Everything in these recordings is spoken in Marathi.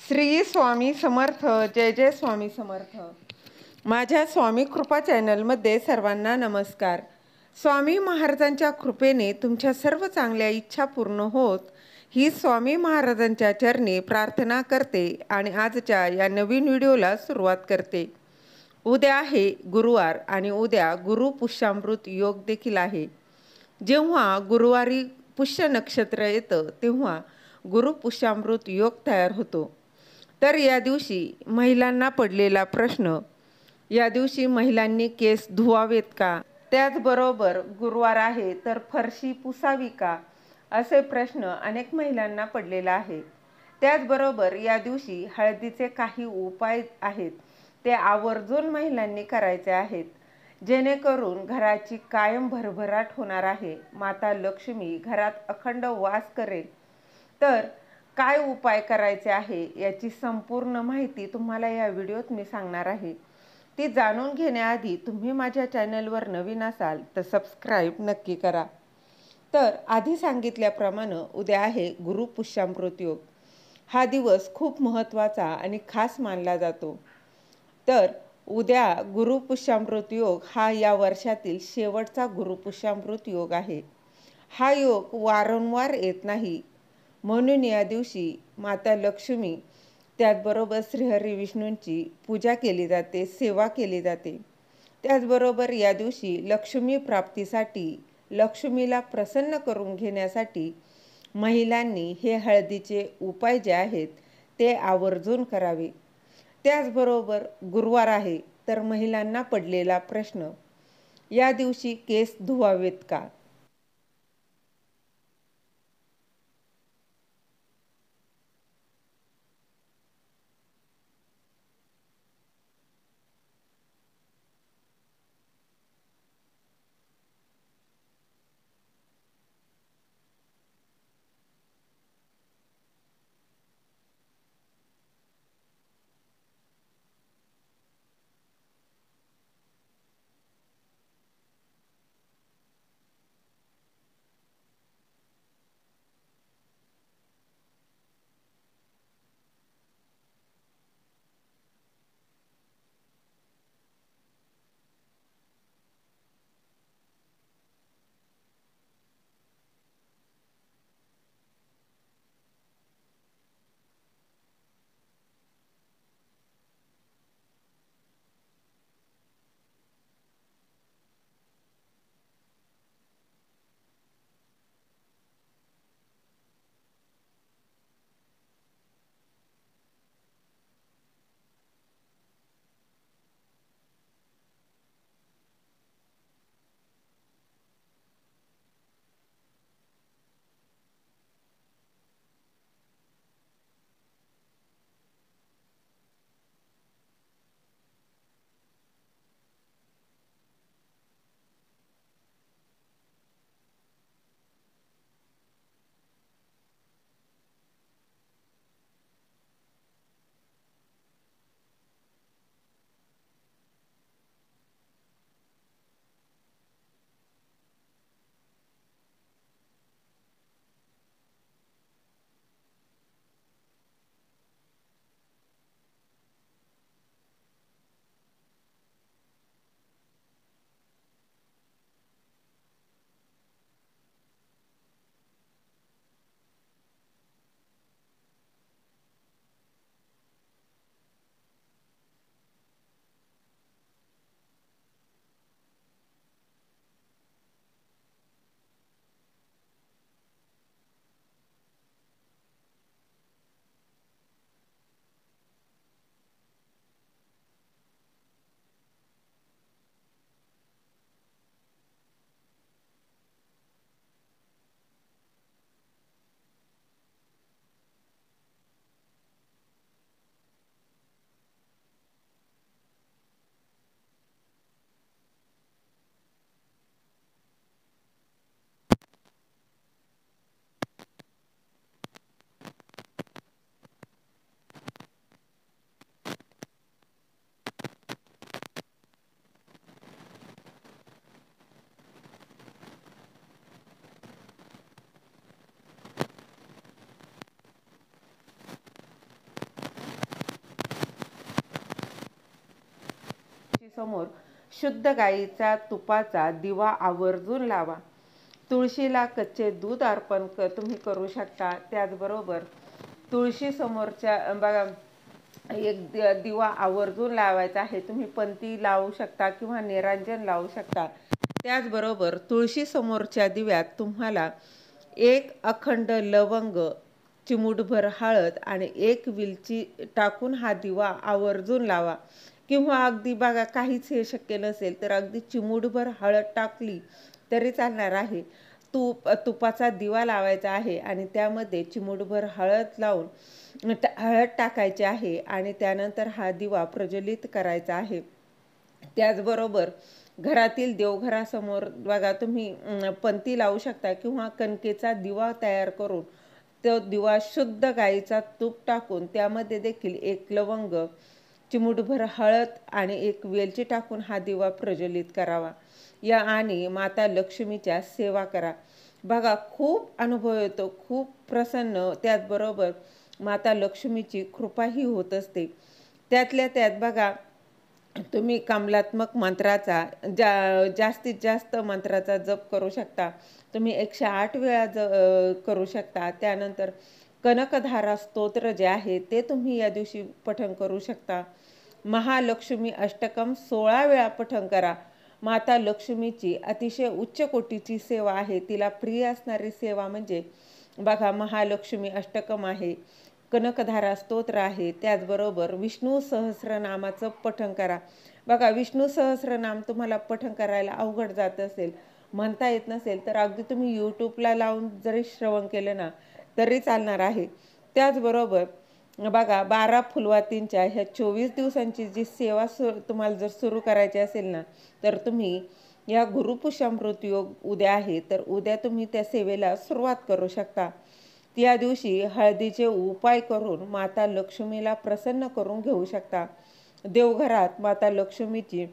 श्री स्वामी समर्थ. जय जय स्वामी समर्थ. माझ्या स्वामी कृपा चॅनलमध्ये सर्वांना नमस्कार. स्वामी महाराजांच्या कृपेने तुमच्या सर्व चांगल्या इच्छा पूर्ण होत ही स्वामी महाराजांच्या चरणी प्रार्थना करते आणि आजच्या या नवीन व्हिडिओला सुरुवात करते. उद्या आहे गुरुवार आणि उद्या गुरु पुष्यामृत योग देखील आहे. जेव्हा गुरुवारी पुष्य नक्षत्र येतं तेव्हा गुरु पुष्यामृत योग तयार होतो. तर या दिवशी महिलांना पडलेला प्रश्न, या दिवशी महिलांनी केस धुवावेत का, त्याचबरोबर गुरुवार आहे तर फरशी पुसावी का, असे प्रश्न अनेक महिलांना पडलेला आहे. त्याचबरोबर या दिवशी हळदीचे काही उपाय आहेत ते आवर्जून महिलांनी करायचे आहेत, जेणेकरून घराची कायम भरभराट होणार आहे. माता लक्ष्मी घरात अखंड वास करेल. तर काय उपाय करायचे आहे याची संपूर्ण माहिती तुम्हाला या व्हिडिओत मी सांगणार आहे. ती जाणून घेण्याआधी तुम्ही माझ्या चॅनलवर नवीन असाल तर सबस्क्राईब नक्की करा. तर आधी सांगितल्याप्रमाणे उद्या आहे गुरु पुष्यामृत योग. हा दिवस खूप महत्त्वाचा आणि खास मानला जातो. तर उद्या गुरु पुष्यामृत योग हा या वर्षातील शेवटचा गुरु पुष्यामृत योग आहे. हा योग वारंवार येत नाही, म्हणून या दिवशी माता लक्ष्मी त्याचबरोबर श्रीहरी विष्णूंची पूजा केली जाते, सेवा केली जाते. त्याचबरोबर या दिवशी लक्ष्मी प्राप्तीसाठी, लक्ष्मीला प्रसन्न करून घेण्यासाठी महिलांनी हे हळदीचे उपाय जे आहेत ते आवर्जून करावे. त्याचबरोबर गुरुवार आहे तर महिलांना पडलेला प्रश्न, या दिवशी केस धुवावेत का. समोर शुद्ध गाईचा तुपाचा दिवा आवर्जून लावा. तुळशीला कच्चे दूध अर्पण तुम्ही करू शकता. त्याचबरोबर तुळशी समोरच्या बघा एक दिवा आवर्जून लावायचा आहे. तुम्ही पंती लावू शकता किंवा निरांजन लावू शकता. त्याचबरोबर तुळशी समोरच्या दिव्यात तुम्हाला एक अखंड लवंग, चिमूटभर हळद आणि एक विलची टाकून हा दिवा आवर्जून लावा. किंवा अगदी बघा काहीच हे शक्य नसेल तर अगदी चिमूटभर हळद टाकली तरी चालणार आहे. तुपाचा दिवा लावायचा आहे आणि त्यामध्ये चिमूटभर हळद लावून हळद टाकायची आहे आणि त्यानंतर हा दिवा प्रज्वलित करायचा आहे. त्याचबरोबर घरातील देवघरासमोर बघा तुम्ही पंती लावू शकता किंवा कणकेचा दिवा तयार करून तो दिवा शुद्ध गाईचा तूप टाकून त्यामध्ये देखील एक लवंग, चिमूटभर हळद आणि एक वेलची टाकून हा दिवा प्रज्वलित करावा. या आणि माता लक्ष्मीच्या सेवा करा. बघा खूप अनुभव येतो, खूप प्रसन्न, त्याचबरोबर माता लक्ष्मीची कृपाही होत असते. त्यातल्या त्यात बघा तुम्ही कमलात्मक मंत्राचा जास्तीत जास्त मंत्राचा जप करू शकता. तुम्ही 108 वेळा करू शकता. त्यानंतर कनकधारा स्तोत्र जे आहे ते तुम्ही या दिवशी पठण करू शकता. महालक्ष्मी अष्टकम 16 वेळा पठण करा. माता लक्ष्मीची अतिशय उच्च कोटीची सेवा आहे. तिला प्रिय असणारी सेवा म्हणजे बघा महालक्ष्मी अष्टकम आहे, कनकधारा स्तोत्र आहे. त्याचबरोबर विष्णू सहस्रनामाचं पठण करा. बघा विष्णू सहस्रनाम तुम्हाला पठण करायला अवघड जात असेल, म्हणता येत नसेल तर अगदी तुम्ही यूट्यूबला लावून जरी श्रवण केलं ना तरी चालणार आहे. त्याचबरोबर बघा 12 फुलवातींच्या ह्या 24 दिवसांची जी सेवा तुम्हाला जर सुरू करायची असेल ना तर तुम्ही या गुरुपुष्यामृत योग उद्या आहे तर उद्या तुम्ही त्या सेवेला सुरुवात करू शकता. त्या दिवशी हळदीचे उपाय करून माता लक्ष्मीला प्रसन्न करून घेऊ शकता. देवघरात माता लक्ष्मीची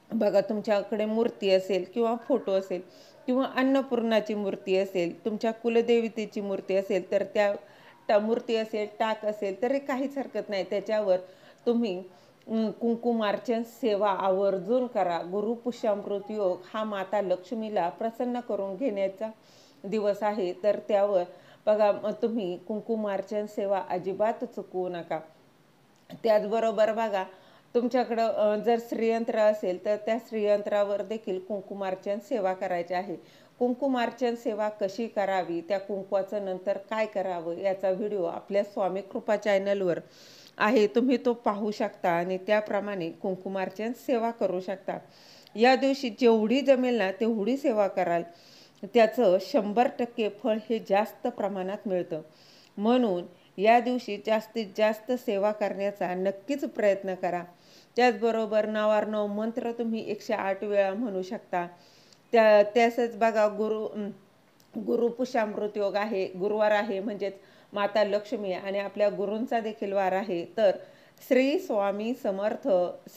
बघा तुमच्याकडे मूर्ती असेल किंवा फोटो असेल किंवा अन्नपूर्णाची मूर्ती असेल, तुमच्या कुलदेवतेची मूर्ती असेल तर त्या मूर्ती असेल, टाक असेल तरी काहीच हरकत नाही. त्याच्यावर तुम्ही कुंकुमार्चन सेवा आवर्जून करा. गुरुपुष्यामृत योग हा माता लक्ष्मीला प्रसन्न करून घेण्याचा दिवस आहे तर त्यावर बघा तुम्ही कुंकुमार्चन सेवा अजिबात चुकवू नका. त्याचबरोबर बघा तुमच्याकडं जर श्रीयंत्र असेल तर त्या श्रीयंत्रावर देखील कुंकुमार्चन सेवा करायची आहे. कुंकुमार्चन सेवा कशी करावी, त्या कुंकवाचं नंतर काय करावं याचा व्हिडिओ आपल्या स्वामी कृपा चॅनलवर आहे, तुम्ही तो पाहू शकता आणि त्याप्रमाणे कुंकुमार्चन सेवा करू शकता. या दिवशी जेवढी जमेल ना तेवढी सेवा कराल, त्याचं 100% फळ हे जास्त प्रमाणात मिळतं. म्हणून या दिवशी जास्तीत जास्त सेवा करण्याचा नक्कीच प्रयत्न करा. त्याचबरोबर 9 मंत्र तुम्ही 108 वेळा म्हणू शकता. तसंच बघा गुरुपुष्यामृत योग आहे, गुरुवार आहे म्हणजेच माता लक्ष्मी आणि आपल्या गुरूंचा देखील वार आहे. तर श्री स्वामी समर्थ,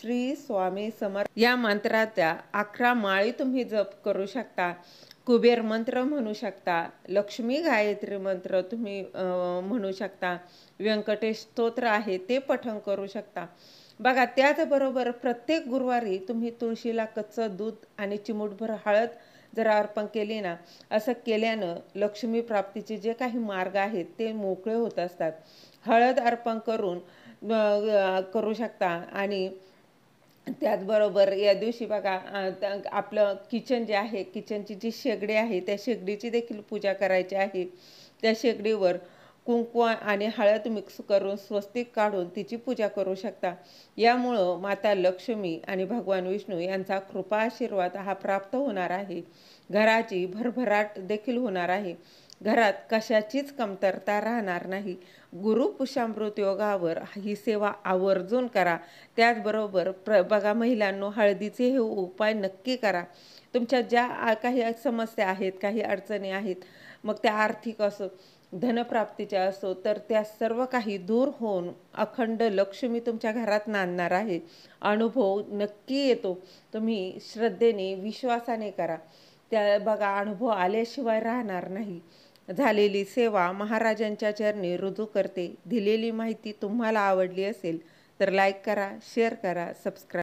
श्री स्वामी समर्थ या मंत्राच्या 11 माळी तुम्ही जप करू शकता. कुबेर मंत्र म्हणू शकता, लक्ष्मी गायत्री मंत्र तुम्ही म्हणू शकता, व्यंकटेश स्तोत्र आहे ते पठण करू शकता. बघा त्याचबरोबर प्रत्येक गुरुवारी तुम्ही तुळशीला कच्चं दूध आणि चिमूटभर हळद जर अर्पण केली ना, असं केल्यानं लक्ष्मी प्राप्तीचे जे काही मार्ग आहेत ते मोकळे होत असतात. हळद अर्पण करू शकता. आणि त्याचबरोबर या दिवशी बघा आपलं किचन जे आहे, किचनची जी शेगडी आहे त्या शेगडीची देखील पूजा करायची आहे. त्या शेगडीवर कुंकू आणि हळद मिक्स करून स्वस्तिक काढून तिची पूजा करू शकता. यामुळं माता लक्ष्मी आणि भगवान विष्णू यांचा कृपा आशीर्वाद हा प्राप्त होणार आहे. घराची भरभराट देखील होणार आहे. घरात कशाचीच कमतरता राहणार नाही. गुरुपुष्यामृत योगावर ही सेवा आवर्जून करा. त्याचबरोबर बघा महिलांनो, हळदीचे हे उपाय नक्की करा. तुमच्या ज्या काही समस्या आहेत, काही अडचणी आहेत, मग त्या आर्थिक असो, धनप्राप्तीच्या असो, तर त्या सर्व काही दूर होऊन अखंड लक्ष्मी तुमच्या घरात नांदणार आहे. अनुभव नक्की येतो. तुम्ही श्रद्धेने, विश्वासाने करा. त्या बघा अनुभव आल्याशिवाय राहणार नाही. झालेली सेवा महाराजांच्या चरणी रुजू करते. दिलेली माहिती तुम्हाला आवडली असेल तर लाईक करा, शेअर करा, सबस्क्राईब